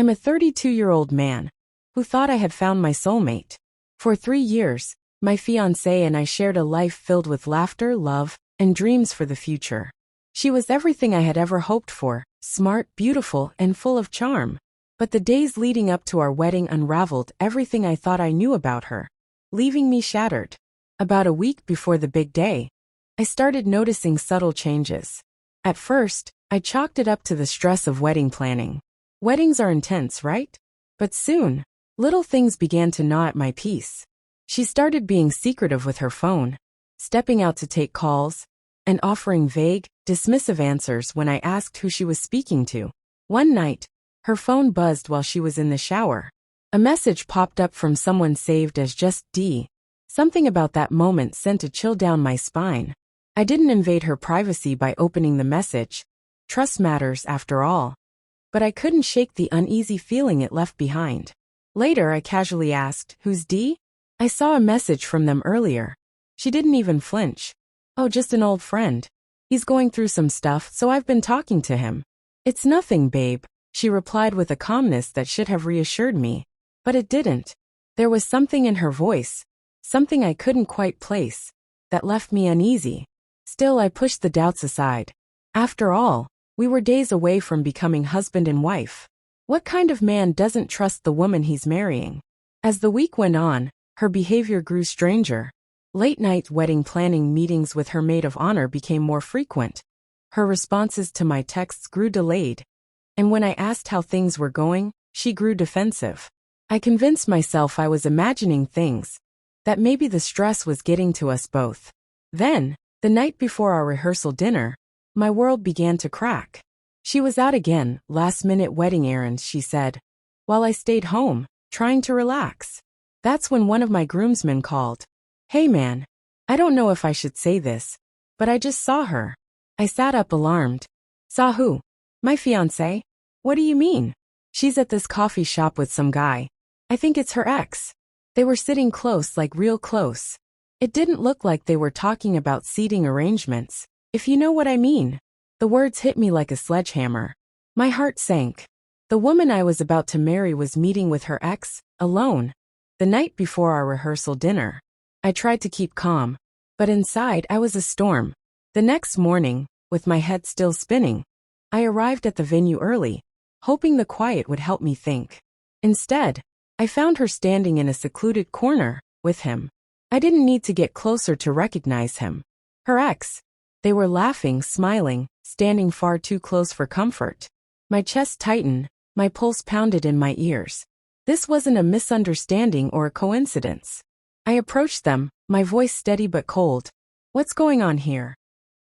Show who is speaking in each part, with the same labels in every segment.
Speaker 1: I'm a 32-year-old man who thought I had found my soulmate. For 3 years, my fiancé and I shared a life filled with laughter, love, and dreams for the future. She was everything I had ever hoped for, smart, beautiful, and full of charm. But the days leading up to our wedding unraveled everything I thought I knew about her, leaving me shattered. About a week before the big day, I started noticing subtle changes. At first, I chalked it up to the stress of wedding planning. Weddings are intense, right? But soon, little things began to gnaw at my peace. She started being secretive with her phone, stepping out to take calls, and offering vague, dismissive answers when I asked who she was speaking to. One night, her phone buzzed while she was in the shower. A message popped up from someone saved as just D. Something about that moment sent a chill down my spine. I didn't invade her privacy by opening the message. Trust matters, after all. But I couldn't shake the uneasy feeling it left behind. Later, I casually asked, "Who's D?" I saw a message from them earlier. She didn't even flinch. "Oh, just an old friend. He's going through some stuff, so I've been talking to him." "It's nothing, babe," she replied with a calmness that should have reassured me. But it didn't. There was something in her voice, something I couldn't quite place, that left me uneasy. Still, I pushed the doubts aside. After all, we were days away from becoming husband and wife. What kind of man doesn't trust the woman he's marrying? As the week went on, her behavior grew stranger. Late-night wedding planning meetings with her maid of honor became more frequent. Her responses to my texts grew delayed. And when I asked how things were going, she grew defensive. I convinced myself I was imagining things, that maybe the stress was getting to us both. Then, the night before our rehearsal dinner, my world began to crack. She was out again, last-minute wedding errands, she said, while I stayed home, trying to relax. That's when one of my groomsmen called. "Hey man, I don't know if I should say this, but I just saw her." I sat up alarmed. "Saw who?" "My fiancé." "What do you mean?" "She's at this coffee shop with some guy. I think it's her ex." They were sitting close, like real close. It didn't look like they were talking about seating arrangements, if you know what I mean. The words hit me like a sledgehammer. My heart sank. The woman I was about to marry was meeting with her ex, alone, the night before our rehearsal dinner. I tried to keep calm, but inside I was a storm. The next morning, with my head still spinning, I arrived at the venue early, hoping the quiet would help me think. Instead, I found her standing in a secluded corner, with him. I didn't need to get closer to recognize him. Her ex. They were laughing, smiling, standing far too close for comfort. My chest tightened, my pulse pounded in my ears. This wasn't a misunderstanding or a coincidence. I approached them, my voice steady but cold. "What's going on here?"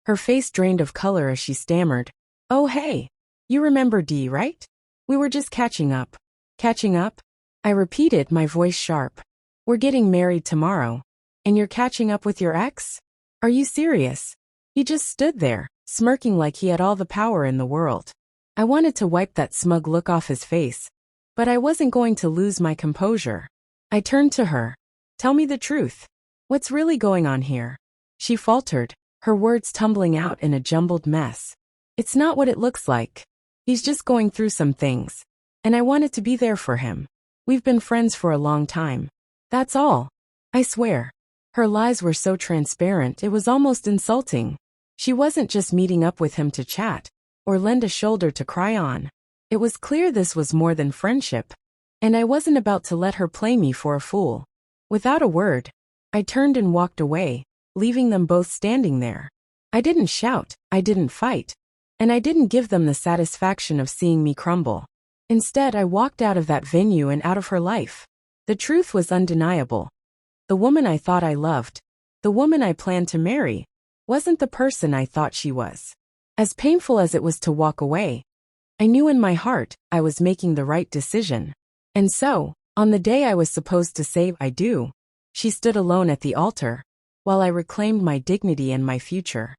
Speaker 1: Her face drained of color as she stammered. "Oh hey, you remember D, right? We were just catching up." "Catching up?" I repeated, my voice sharp. "We're getting married tomorrow. And you're catching up with your ex? Are you serious?" He just stood there, smirking like he had all the power in the world. I wanted to wipe that smug look off his face, but I wasn't going to lose my composure. I turned to her. "Tell me the truth. What's really going on here?" She faltered, her words tumbling out in a jumbled mess. "It's not what it looks like. He's just going through some things. And I wanted to be there for him. We've been friends for a long time. That's all. I swear." Her lies were so transparent it was almost insulting. She wasn't just meeting up with him to chat, or lend a shoulder to cry on. It was clear this was more than friendship, and I wasn't about to let her play me for a fool. Without a word, I turned and walked away, leaving them both standing there. I didn't shout, I didn't fight, and I didn't give them the satisfaction of seeing me crumble. Instead, I walked out of that venue and out of her life. The truth was undeniable. The woman I thought I loved, the woman I planned to marry, wasn't the person I thought she was. As painful as it was to walk away, I knew in my heart I was making the right decision. And so, on the day I was supposed to say "I do," she stood alone at the altar, while I reclaimed my dignity and my future.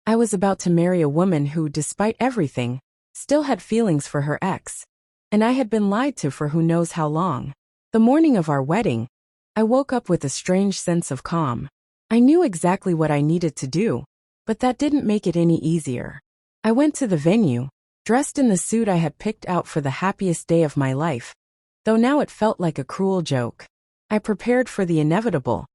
Speaker 1: I was about to marry a woman who, despite everything, still had feelings for her ex, and I had been lied to for who knows how long. The morning of our wedding, I woke up with a strange sense of calm. I knew exactly what I needed to do, but that didn't make it any easier. I went to the venue, dressed in the suit I had picked out for the happiest day of my life, though now it felt like a cruel joke. I prepared for the inevitable,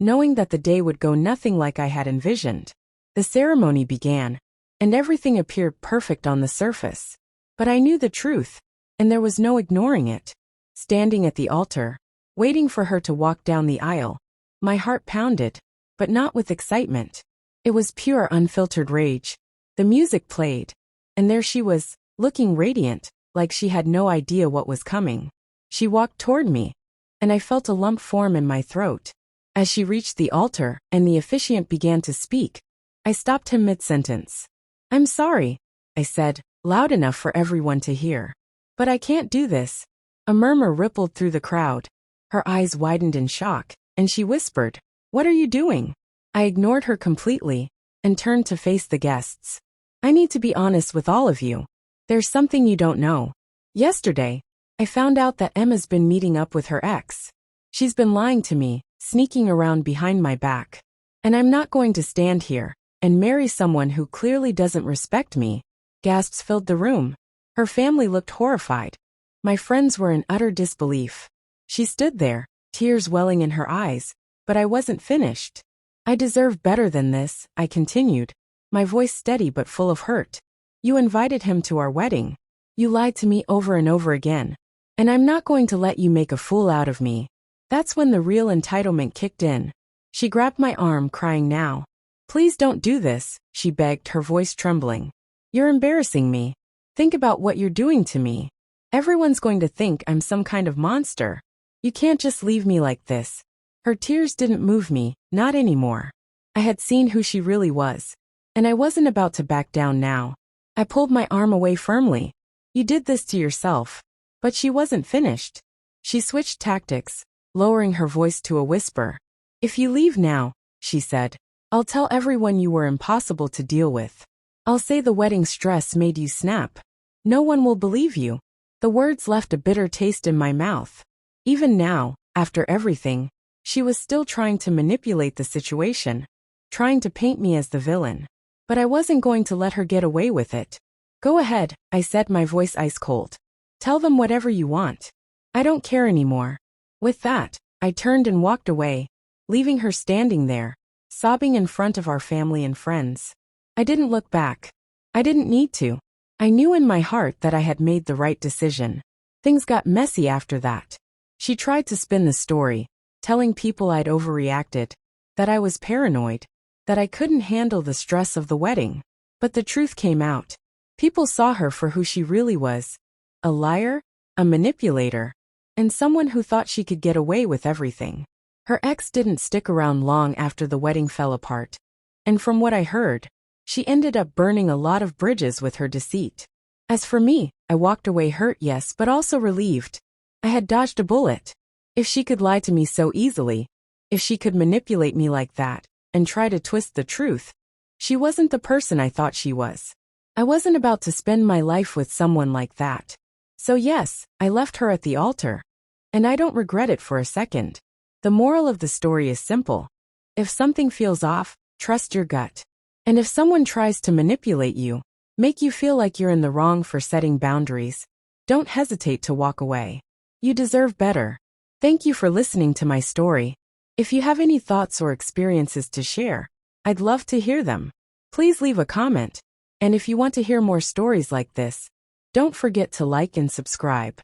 Speaker 1: knowing that the day would go nothing like I had envisioned. The ceremony began, and everything appeared perfect on the surface. But I knew the truth, and there was no ignoring it. Standing at the altar, waiting for her to walk down the aisle, my heart pounded, but not with excitement. It was pure unfiltered rage. The music played, and there she was, looking radiant, like she had no idea what was coming. She walked toward me, and I felt a lump form in my throat. As she reached the altar and the officiant began to speak, I stopped him mid-sentence. "I'm sorry," I said, loud enough for everyone to hear. "But I can't do this." A murmur rippled through the crowd. Her eyes widened in shock, and she whispered, "What are you doing?" I ignored her completely and turned to face the guests. "I need to be honest with all of you. There's something you don't know. Yesterday, I found out that Emma's been meeting up with her ex. She's been lying to me, sneaking around behind my back. And I'm not going to stand here and marry someone who clearly doesn't respect me." Gasps filled the room. Her family looked horrified. My friends were in utter disbelief. She stood there, tears welling in her eyes, but I wasn't finished. "I deserve better than this," I continued, my voice steady but full of hurt. "You invited him to our wedding. You lied to me over and over again. And I'm not going to let you make a fool out of me." That's when the real entitlement kicked in. She grabbed my arm, crying now. "Please don't do this," she begged, her voice trembling. "You're embarrassing me. Think about what you're doing to me. Everyone's going to think I'm some kind of monster. You can't just leave me like this." Her tears didn't move me, not anymore. I had seen who she really was, and I wasn't about to back down now. I pulled my arm away firmly. "You did this to yourself." But she wasn't finished. She switched tactics, lowering her voice to a whisper. "If you leave now," she said, "I'll tell everyone you were impossible to deal with. I'll say the wedding stress made you snap. No one will believe you." The words left a bitter taste in my mouth. Even now, after everything, she was still trying to manipulate the situation, trying to paint me as the villain. But I wasn't going to let her get away with it. "Go ahead," I said, my voice ice cold. "Tell them whatever you want. I don't care anymore." With that, I turned and walked away, leaving her standing there, sobbing in front of our family and friends. I didn't look back. I didn't need to. I knew in my heart that I had made the right decision. Things got messy after that. She tried to spin the story, telling people I'd overreacted, that I was paranoid, that I couldn't handle the stress of the wedding. But the truth came out. People saw her for who she really was. A liar, a manipulator, and someone who thought she could get away with everything. Her ex didn't stick around long after the wedding fell apart. And from what I heard, she ended up burning a lot of bridges with her deceit. As for me, I walked away hurt, yes, but also relieved. I had dodged a bullet. If she could lie to me so easily, if she could manipulate me like that, and try to twist the truth, she wasn't the person I thought she was. I wasn't about to spend my life with someone like that. So yes, I left her at the altar. And I don't regret it for a second. The moral of the story is simple. If something feels off, trust your gut. And if someone tries to manipulate you, make you feel like you're in the wrong for setting boundaries, don't hesitate to walk away. You deserve better. Thank you for listening to my story. If you have any thoughts or experiences to share, I'd love to hear them. Please leave a comment. And if you want to hear more stories like this, don't forget to like and subscribe.